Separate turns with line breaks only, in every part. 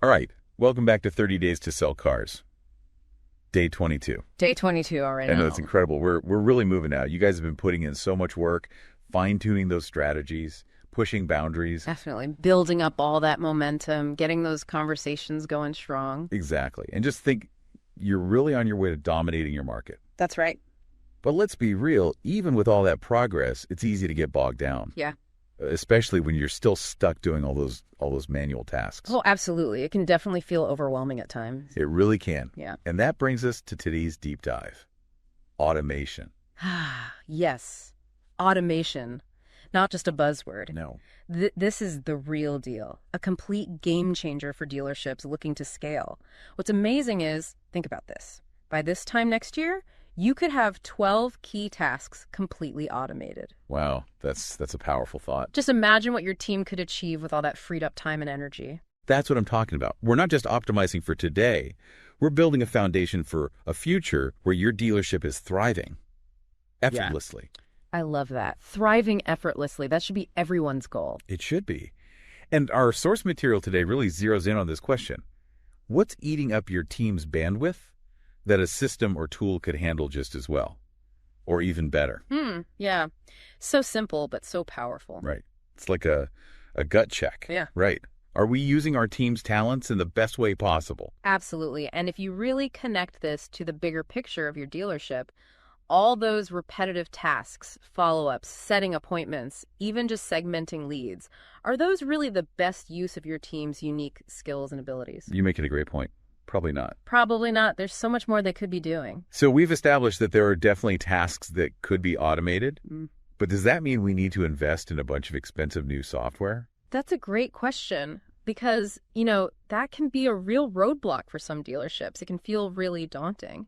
All right, welcome back to 30 Days to Sell Cars. Day 22.
Day 22 already.
I know, it's incredible. We're really moving now. You guys have been putting in so much work, fine-tuning those strategies, pushing boundaries.
Definitely. Building up all that momentum, getting those conversations going strong.
Exactly. And just think, you're really on your way to dominating your market.
That's right.
But let's be real, even with all that progress, it's easy to get bogged down.
Yeah.
Especially when you're still stuck doing all those manual tasks.
Oh, absolutely. It can definitely feel overwhelming at times.
It really can.
Yeah.
And that brings us to today's deep dive. Automation.
Yes. Automation. Not just a buzzword.
No.
This is the real deal. A complete game changer for dealerships looking to scale. What's amazing is, think about this. By this time next year, you could have 12 key tasks completely automated.
Wow, that's a powerful thought.
Just imagine what your team could achieve with all that freed up time and energy.
That's what I'm talking about. We're not just optimizing for today. We're building a foundation for a future where your dealership is thriving effortlessly.
Yeah. I love that. Thriving effortlessly. That should be everyone's goal.
It should be. And our source material today really zeroes in on this question. What's eating up your team's bandwidth that a system or tool could handle just as well, or even better?
Yeah. So simple, but so powerful.
Right. It's like a gut check.
Yeah.
Right. Are we using our team's talents in the best way possible?
Absolutely. And if you really connect this to the bigger picture of your dealership, all those repetitive tasks, follow-ups, setting appointments, even just segmenting leads, are those really the best use of your team's unique skills and abilities?
You make it a great point. Probably not.
Probably not. There's so much more they could be doing.
So we've established that there are definitely tasks that could be automated, but does that mean we need to invest in a bunch of expensive new software?
That's a great question because, that can be a real roadblock for some dealerships. It can feel really daunting.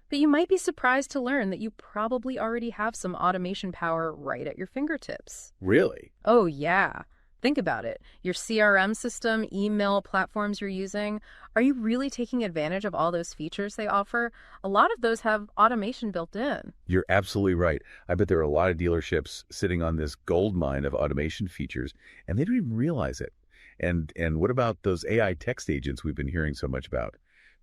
But you might be surprised to learn that you probably already have some automation power right at your fingertips.
Really?
Oh, yeah. Think about it. Your CRM system, email platforms you're using, are you really taking advantage of all those features they offer? A lot of those have automation built in.
You're absolutely right. I bet there are a lot of dealerships sitting on this gold mine of automation features, and they don't even realize it. And what about those AI text agents we've been hearing so much about?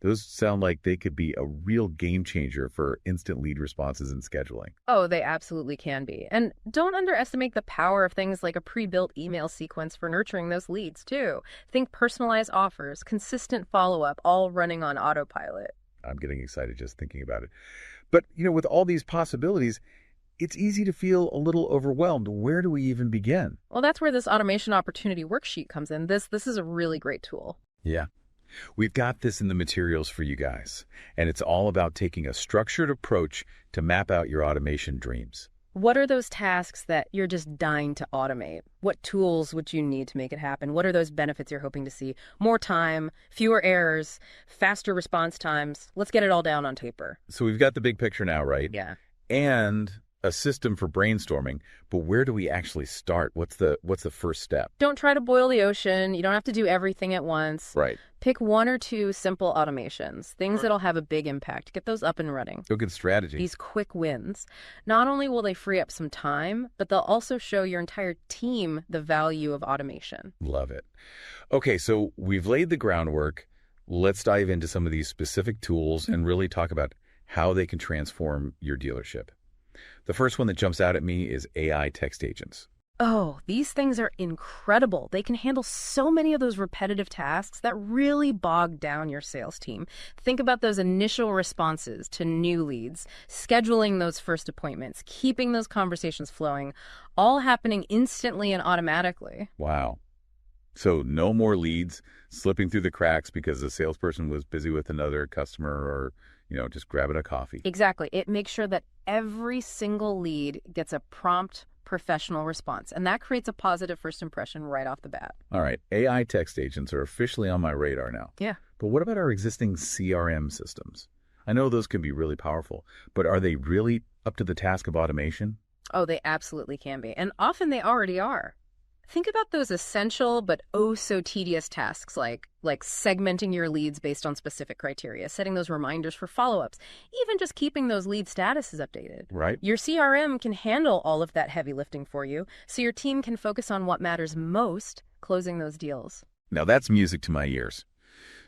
Those sound like they could be a real game changer for instant lead responses and scheduling.
Oh, they absolutely can be. And don't underestimate the power of things like a pre-built email sequence for nurturing those leads, too. Think personalized offers, consistent follow-up, all running on autopilot.
I'm getting excited just thinking about it. But, with all these possibilities, it's easy to feel a little overwhelmed. Where do we even begin?
Well, that's where this automation opportunity worksheet comes in. This is a really great tool.
Yeah. We've got this in the materials for you guys, and it's all about taking a structured approach to map out your automation dreams.
What are those tasks that you're just dying to automate? What tools would you need to make it happen? What are those benefits you're hoping to see? More time, fewer errors, faster response times. Let's get it all down on paper.
So we've got the big picture now, right?
Yeah.
And a system for brainstorming, but where do we actually start? What's the first step?
Don't try to boil the ocean. You don't have to do everything at once.
Right.
Pick one or two simple automations, things that'll have a big impact. Get those up and running.
Oh, good strategy.
These quick wins. Not only will they free up some time, but they'll also show your entire team the value of automation.
Love it. Okay, so we've laid the groundwork. Let's dive into some of these specific tools and really talk about how they can transform your dealership. The first one that jumps out at me is AI text agents.
Oh, these things are incredible. They can handle so many of those repetitive tasks that really bog down your sales team. Think about those initial responses to new leads, scheduling those first appointments, keeping those conversations flowing, all happening instantly and automatically.
Wow. So no more leads slipping through the cracks because the salesperson was busy with another customer or, just grabbing a coffee.
Exactly. It makes sure that every single lead gets a prompt, professional response, and that creates a positive first impression right off the bat.
All right. AI text agents are officially on my radar now.
Yeah.
But what about our existing CRM systems? I know those can be really powerful, but are they really up to the task of automation?
Oh, they absolutely can be. And often they already are. Think about those essential but oh so tedious tasks like segmenting your leads based on specific criteria, setting those reminders for follow-ups, even just keeping those lead statuses updated.
Right.
Your CRM can handle all of that heavy lifting for you, so your team can focus on what matters most, closing those deals.
Now that's music to my ears.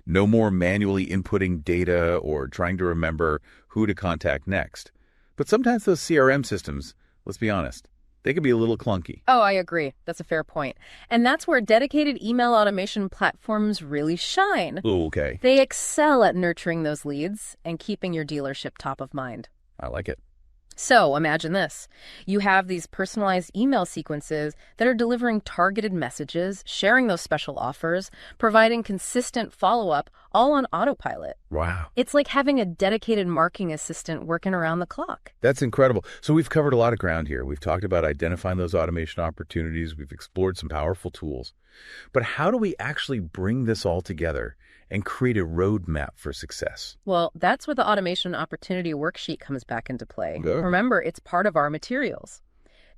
No more manually inputting data or trying to remember who to contact next. But sometimes those CRM systems, let's be honest, they can be a little clunky.
Oh, I agree. That's a fair point. And that's where dedicated email automation platforms really shine.
Ooh, okay.
They excel at nurturing those leads and keeping your dealership top of mind.
I like it.
So imagine this. You have these personalized email sequences that are delivering targeted messages, sharing those special offers, providing consistent follow-up, all on autopilot.
Wow.
It's like having a dedicated marketing assistant working around the clock.
That's incredible. So we've covered a lot of ground here. We've talked about identifying those automation opportunities. We've explored some powerful tools. But how do we actually bring this all together and create a roadmap for success?
Well, that's where the automation opportunity worksheet comes back into play.
Yeah.
Remember, it's part of our materials.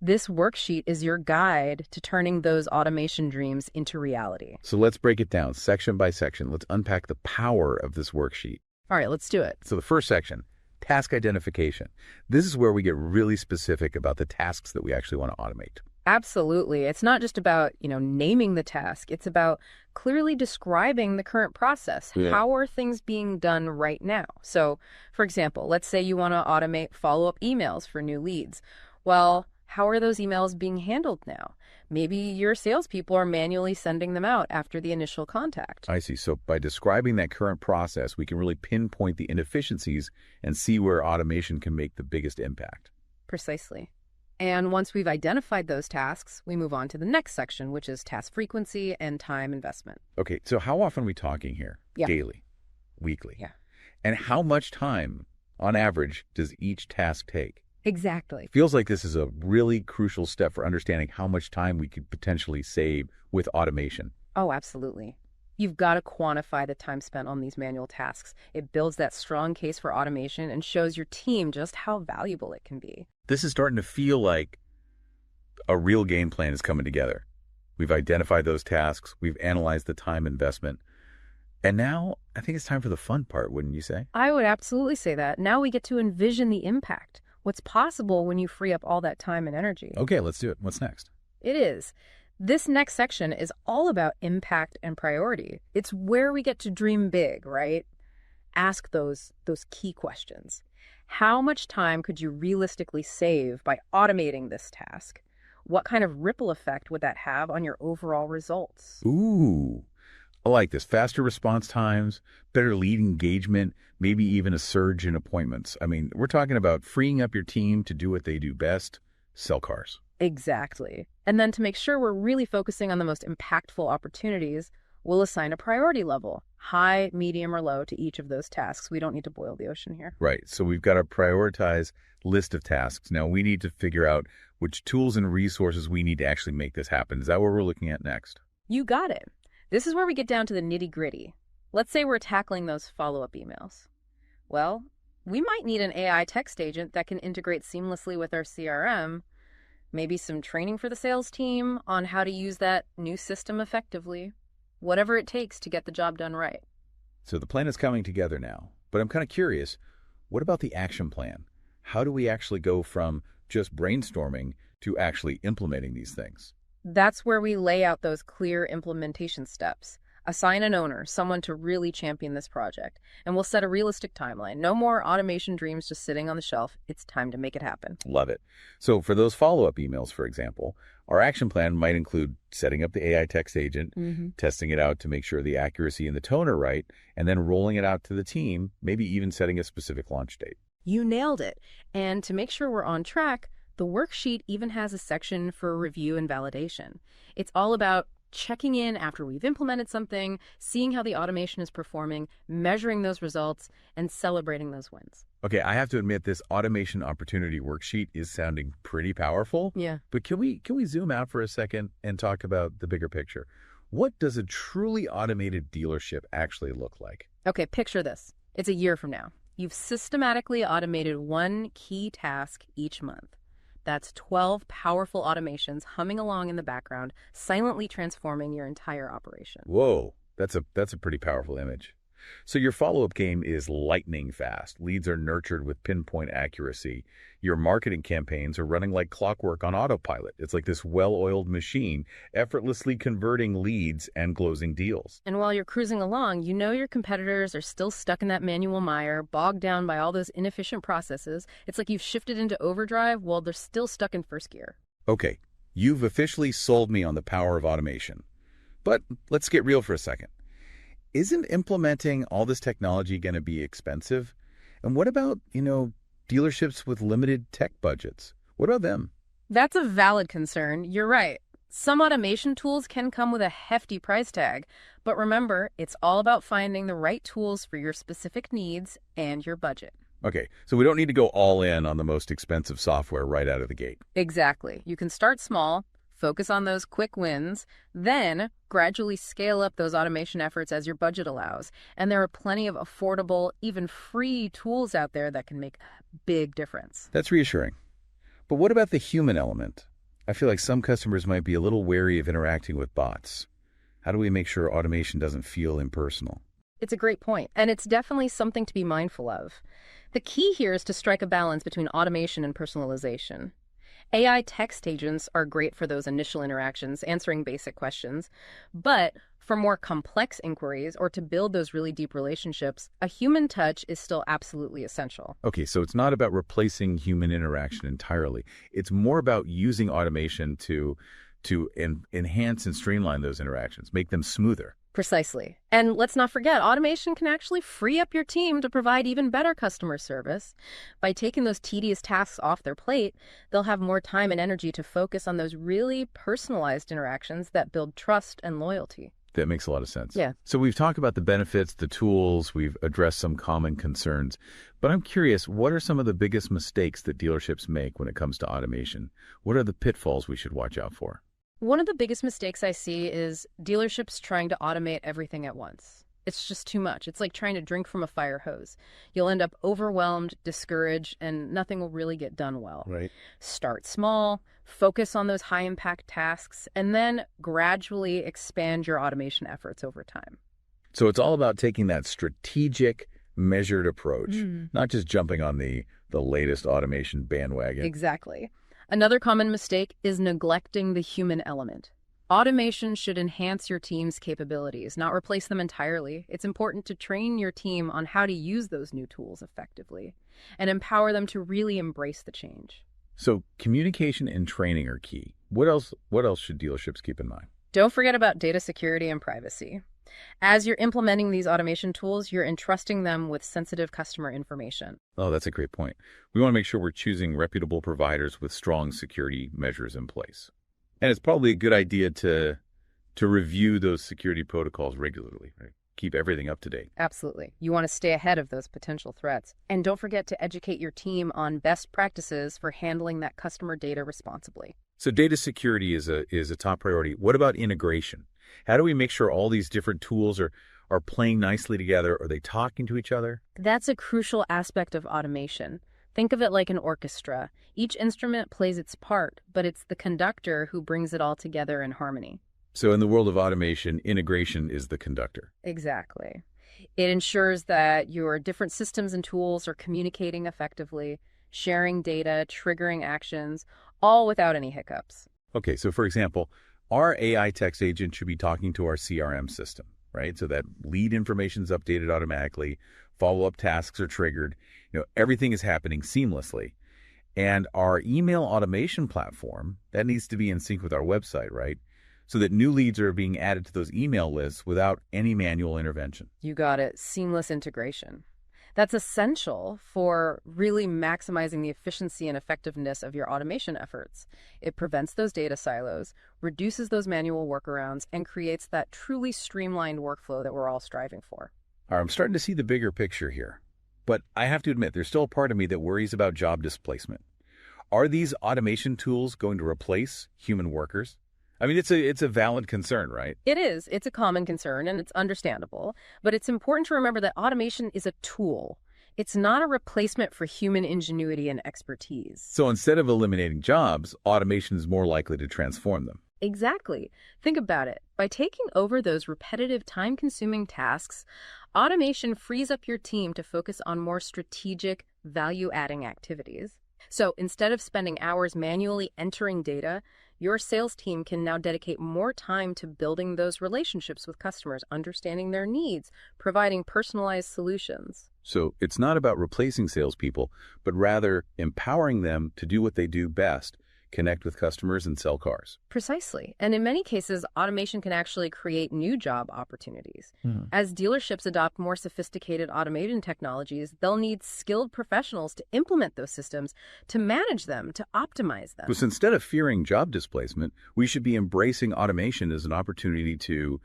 This worksheet is your guide to turning those automation dreams into reality.
So let's break it down section by section. Let's unpack the power of this worksheet.
All right, let's do it.
So the first section, task identification. This is where we get really specific about the tasks that we actually want to automate.
Absolutely. It's not just about, naming the task. It's about clearly describing the current process.
Yeah.
How are things being done right now? So, for example, let's say you want to automate follow-up emails for new leads. Well, how are those emails being handled now? Maybe your salespeople are manually sending them out after the initial contact.
I see. So by describing that current process, we can really pinpoint the inefficiencies and see where automation can make the biggest impact.
Precisely. And once we've identified those tasks, we move on to the next section, which is task frequency and time investment.
Okay, so how often are we talking here?
Yeah.
Daily, weekly?
Yeah.
And how much time, on average, does each task take?
Exactly.
Feels like this is a really crucial step for understanding how much time we could potentially save with automation.
Oh, absolutely. You've got to quantify the time spent on these manual tasks. It builds that strong case for automation and shows your team just how valuable it can be.
This is starting to feel like a real game plan is coming together. We've identified those tasks. We've analyzed the time investment. And now I think it's time for the fun part, wouldn't you say?
I would absolutely say that. Now we get to envision the impact. What's possible when you free up all that time and energy.
Okay, let's do it. What's next?
It is. This next section is all about impact and priority. It's where we get to dream big, right? Ask those key questions. How much time could you realistically save by automating this task? What kind of ripple effect would that have on your overall results?
Ooh, I like this. Faster response times, better lead engagement, maybe even a surge in appointments. I mean, we're talking about freeing up your team to do what they do best, sell cars.
Exactly. And then to make sure we're really focusing on the most impactful opportunities, we'll assign a priority level, high, medium, or low to each of those tasks. We don't need to boil the ocean here.
Right. So we've got a prioritized list of tasks. Now we need to figure out which tools and resources we need to actually make this happen. Is that what we're looking at next?
You got it. This is where we get down to the nitty-gritty. Let's say we're tackling those follow-up emails. Well, we might need an AI text agent that can integrate seamlessly with our CRM, maybe some training for the sales team on how to use that new system effectively. Whatever it takes to get the job done right.
So the plan is coming together now, but I'm kind of curious, what about the action plan? How do we actually go from just brainstorming to actually implementing these things?
That's where we lay out those clear implementation steps. Assign an owner, someone to really champion this project, and we'll set a realistic timeline. No more automation dreams just sitting on the shelf. It's time to make it happen.
Love it. So for those follow-up emails, for example, our action plan might include setting up the AI text agent, testing it out to make sure the accuracy and the tone are right, and then rolling it out to the team, maybe even setting a specific launch date.
You nailed it. And to make sure we're on track, the worksheet even has a section for review and validation. It's all about checking in after we've implemented something, seeing how the automation is performing, measuring those results, and celebrating those wins.
Okay, I have to admit this automation opportunity worksheet is sounding pretty powerful.
Yeah.
But can we zoom out for a second and talk about the bigger picture? What does a truly automated dealership actually look like?
Okay, picture this. It's a year from now. You've systematically automated one key task each month. That's 12 powerful automations humming along in the background, silently transforming your entire operation.
Whoa, that's a pretty powerful image. So your follow-up game is lightning fast. Leads are nurtured with pinpoint accuracy. Your marketing campaigns are running like clockwork on autopilot. It's like this well-oiled machine, effortlessly converting leads and closing deals.
And while you're cruising along, you know your competitors are still stuck in that manual mire, bogged down by all those inefficient processes. It's like you've shifted into overdrive while they're still stuck in first gear.
Okay, you've officially sold me on the power of automation. But let's get real for a second. Isn't implementing all this technology going to be expensive? And what about, dealerships with limited tech budgets? What about them?
That's a valid concern. You're right. Some automation tools can come with a hefty price tag. But remember, it's all about finding the right tools for your specific needs and your budget.
Okay, so we don't need to go all in on the most expensive software right out of the gate.
Exactly. You can start small, focus on those quick wins, then gradually scale up those automation efforts as your budget allows. And there are plenty of affordable, even free tools out there that can make a big difference.
That's reassuring. But what about the human element? I feel like some customers might be a little wary of interacting with bots. How do we make sure automation doesn't feel impersonal?
It's a great point, and it's definitely something to be mindful of. The key here is to strike a balance between automation and personalization. AI text agents are great for those initial interactions, answering basic questions. But for more complex inquiries or to build those really deep relationships, a human touch is still absolutely essential.
Okay, so it's not about replacing human interaction entirely. It's more about using automation to enhance and streamline those interactions, make them smoother.
Precisely. And let's not forget, automation can actually free up your team to provide even better customer service. By taking those tedious tasks off their plate, they'll have more time and energy to focus on those really personalized interactions that build trust and loyalty.
That makes a lot of sense.
Yeah.
So we've talked about the benefits, the tools, we've addressed some common concerns. But I'm curious, what are some of the biggest mistakes that dealerships make when it comes to automation? What are the pitfalls we should watch out for?
One of the biggest mistakes I see is dealerships trying to automate everything at once. It's just too much. It's like trying to drink from a fire hose. You'll end up overwhelmed, discouraged, and nothing will really get done well.
Right.
Start small, focus on those high-impact tasks, and then gradually expand your automation efforts over time.
So it's all about taking that strategic, measured approach, not just jumping on the latest automation bandwagon.
Exactly. Another common mistake is neglecting the human element. Automation should enhance your team's capabilities, not replace them entirely. It's important to train your team on how to use those new tools effectively and empower them to really embrace the change.
So communication and training are key. What else should dealerships keep in mind?
Don't forget about data security and privacy. As you're implementing these automation tools, you're entrusting them with sensitive customer information.
Oh, that's a great point. We want to make sure we're choosing reputable providers with strong security measures in place. And it's probably a good idea to review those security protocols regularly, right? Keep everything up to date.
Absolutely. You want to stay ahead of those potential threats. And don't forget to educate your team on best practices for handling that customer data responsibly.
So data security is a top priority. What about integration? How do we make sure all these different tools are playing nicely together? Are they talking to each other?
That's a crucial aspect of automation. Think of it like an orchestra. Each instrument plays its part, but it's the conductor who brings it all together in harmony.
So in the world of automation, integration is the conductor.
Exactly. It ensures that your different systems and tools are communicating effectively, sharing data, triggering actions, all without any hiccups.
Okay, so for example, our AI text agent should be talking to our CRM system, right? So that lead information is updated automatically, follow-up tasks are triggered, everything is happening seamlessly. And our email automation platform, that needs to be in sync with our website, right? So that new leads are being added to those email lists without any manual intervention.
You got it. Seamless integration. That's essential for really maximizing the efficiency and effectiveness of your automation efforts. It prevents those data silos, reduces those manual workarounds, and creates that truly streamlined workflow that we're all striving for.
All right, I'm starting to see the bigger picture here. But I have to admit, there's still a part of me that worries about job displacement. Are these automation tools going to replace human workers? I mean, it's a valid concern, right?
It is. It's a common concern, and it's understandable. But it's important to remember that automation is a tool. It's not a replacement for human ingenuity and expertise.
So instead of eliminating jobs, automation is more likely to transform them.
Exactly. Think about it. By taking over those repetitive, time-consuming tasks, automation frees up your team to focus on more strategic, value-adding activities. So instead of spending hours manually entering data, your sales team can now dedicate more time to building those relationships with customers, understanding their needs, providing personalized solutions.
So it's not about replacing salespeople, but rather empowering them to do what they do best, connect with customers and sell cars.
Precisely. And in many cases, automation can actually create new job opportunities.
Hmm.
As dealerships adopt more sophisticated automation technologies, they'll need skilled professionals to implement those systems, to manage them, to optimize them.
So instead of fearing job displacement, we should be embracing automation as an opportunity to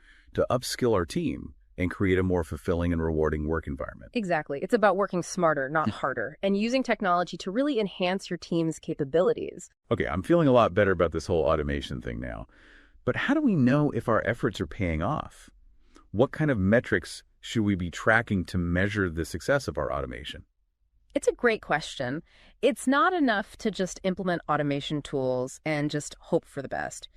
upskill our team and create a more fulfilling and rewarding work environment.
Exactly. It's about working smarter, not harder, and using technology to really enhance your team's capabilities.
Okay, I'm feeling a lot better about this whole automation thing now. But how do we know if our efforts are paying off? What kind of metrics should we be tracking to measure the success of our automation?
It's a great question. It's not enough to just implement automation tools and just hope for the best.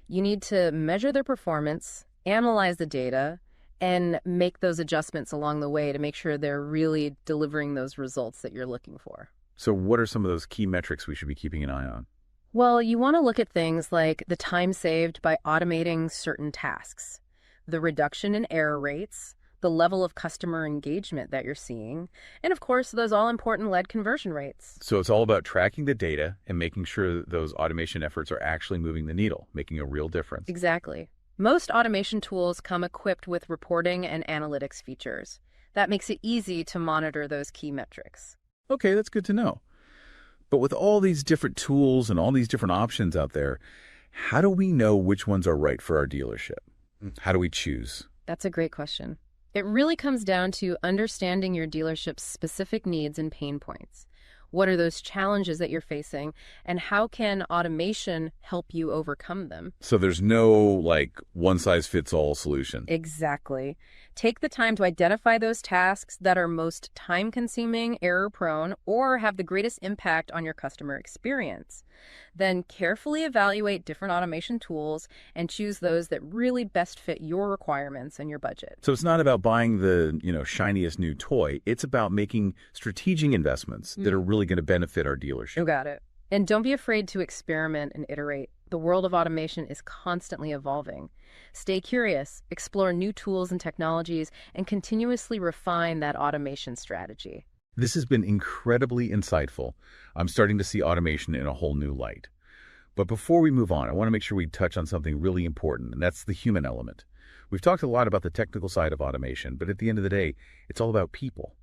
You need to measure their performance, analyze the data, and make those adjustments along the way to make sure they're really delivering those results that you're looking for.
So what are some of those key metrics we should be keeping an eye on?
Well, you want to look at things like the time saved by automating certain tasks, the reduction in error rates, the level of customer engagement that you're seeing, and of course, those all-important lead conversion rates.
So it's all about tracking the data and making sure that those automation efforts are actually moving the needle, making a real difference.
Exactly. Most automation tools come equipped with reporting and analytics features. That makes it easy to monitor those key metrics.
Okay, that's good to know. But with all these different tools and all these different options out there, how do we know which ones are right for our dealership? How do we choose?
That's a great question. It really comes down to understanding your dealership's specific needs and pain points. What are those challenges that you're facing, and how can automation help you overcome them?
So there's no, like, one-size-fits-all solution.
Exactly. Take the time to identify those tasks that are most time-consuming, error-prone, or have the greatest impact on your customer experience. Then carefully evaluate different automation tools and choose those that really best fit your requirements and your budget.
So it's not about buying the, shiniest new toy. It's about making strategic investments that are really going to benefit our dealership.
You got it. And don't be afraid to experiment and iterate. The world of automation is constantly evolving. Stay curious, explore new tools and technologies, and continuously refine that automation strategy.
This has been incredibly insightful. I'm starting to see automation in a whole new light. But before we move on, I want to make sure we touch on something really important, and that's the human element. We've talked a lot about the technical side of automation, but at the end of the day, it's all about people.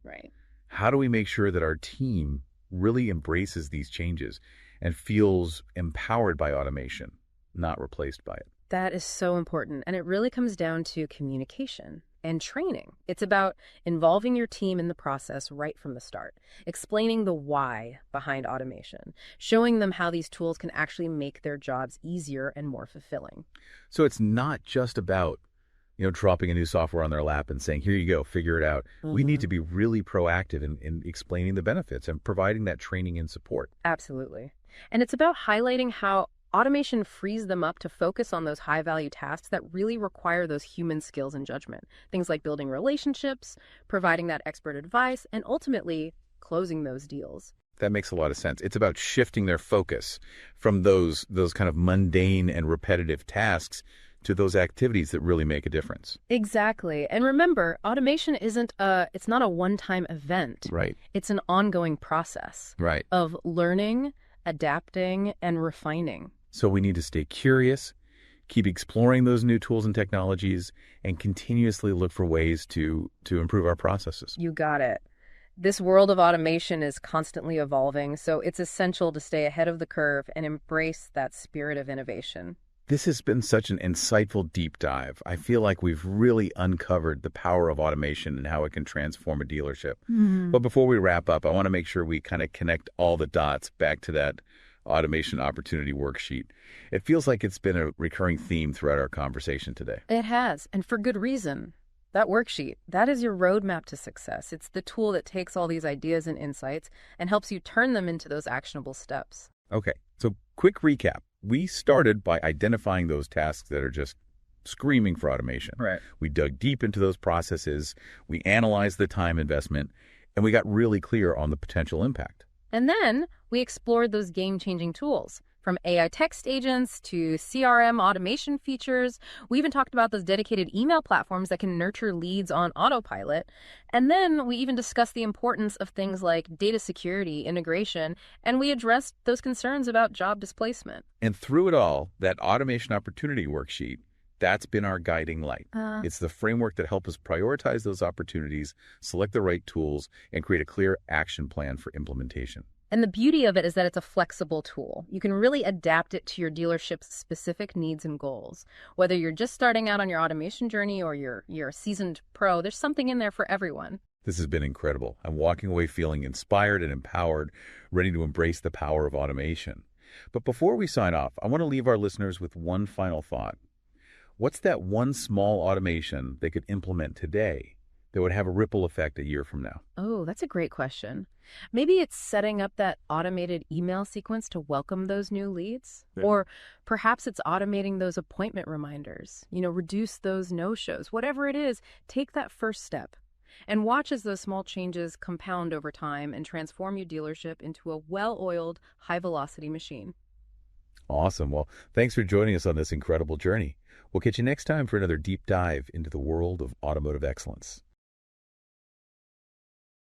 Right.
How do we make sure that our team really embraces these changes and feels empowered by automation, not replaced by it?
That is so important. And it really comes down to communication and training. It's about involving your team in the process right from the start, explaining the why behind automation, showing them how these tools can actually make their jobs easier and more fulfilling.
So it's not just about, dropping a new software on their lap and saying, here you go, figure it out. We need to be really proactive in explaining the benefits and providing that training and support.
Absolutely. And it's about highlighting how automation frees them up to focus on those high-value tasks that really require those human skills and judgment. Things like building relationships, providing that expert advice, and ultimately closing those deals.
That makes a lot of sense. It's about shifting their focus from those kind of mundane and repetitive tasks to those activities that really make a difference.
Exactly. And remember, automation it's not a one-time event.
Right.
It's an ongoing process.
Right.
Of learning, adapting, and refining.
So we need to stay curious, keep exploring those new tools and technologies, and continuously look for ways to improve our processes.
You got it. This world of automation is constantly evolving, so it's essential to stay ahead of the curve and embrace that spirit of innovation.
This has been such an insightful deep dive. I feel like we've really uncovered the power of automation and how it can transform a dealership. But before we wrap up, I want to make sure we kind of connect all the dots back to that automation opportunity worksheet. It feels like it's been a recurring theme throughout our conversation today.
It has, and for good reason. That worksheet, that is your roadmap to success. It's the tool that takes all these ideas and insights and helps you turn them into those actionable steps.
Okay, so quick recap. We started by identifying those tasks that are just screaming for automation.
Right.
We dug deep into those processes, we analyzed the time investment, and we got really clear on the potential impact.
And then we explored those game-changing tools, from AI text agents to CRM automation features. We even talked about those dedicated email platforms that can nurture leads on autopilot. And then we even discussed the importance of things like data security, integration, and we addressed those concerns about job displacement.
And through it all, that automation opportunity worksheet, that's been our guiding light. It's the framework that helps us prioritize those opportunities, select the right tools, and create a clear action plan for implementation.
And the beauty of it is that it's a flexible tool. You can really adapt it to your dealership's specific needs and goals. Whether you're just starting out on your automation journey or you're a seasoned pro, there's something in there for everyone.
This has been incredible. I'm walking away feeling inspired and empowered, ready to embrace the power of automation. But before we sign off, I want to leave our listeners with one final thought. What's that one small automation they could implement today that would have a ripple effect a year from now?
Oh, that's a great question. Maybe it's setting up that automated email sequence to welcome those new leads.
Yeah.
Or perhaps it's automating those appointment reminders, reduce those no-shows. Whatever it is, take that first step and watch as those small changes compound over time and transform your dealership into a well-oiled, high-velocity machine.
Awesome. Well, thanks for joining us on this incredible journey. We'll catch you next time for another deep dive into the world of automotive excellence.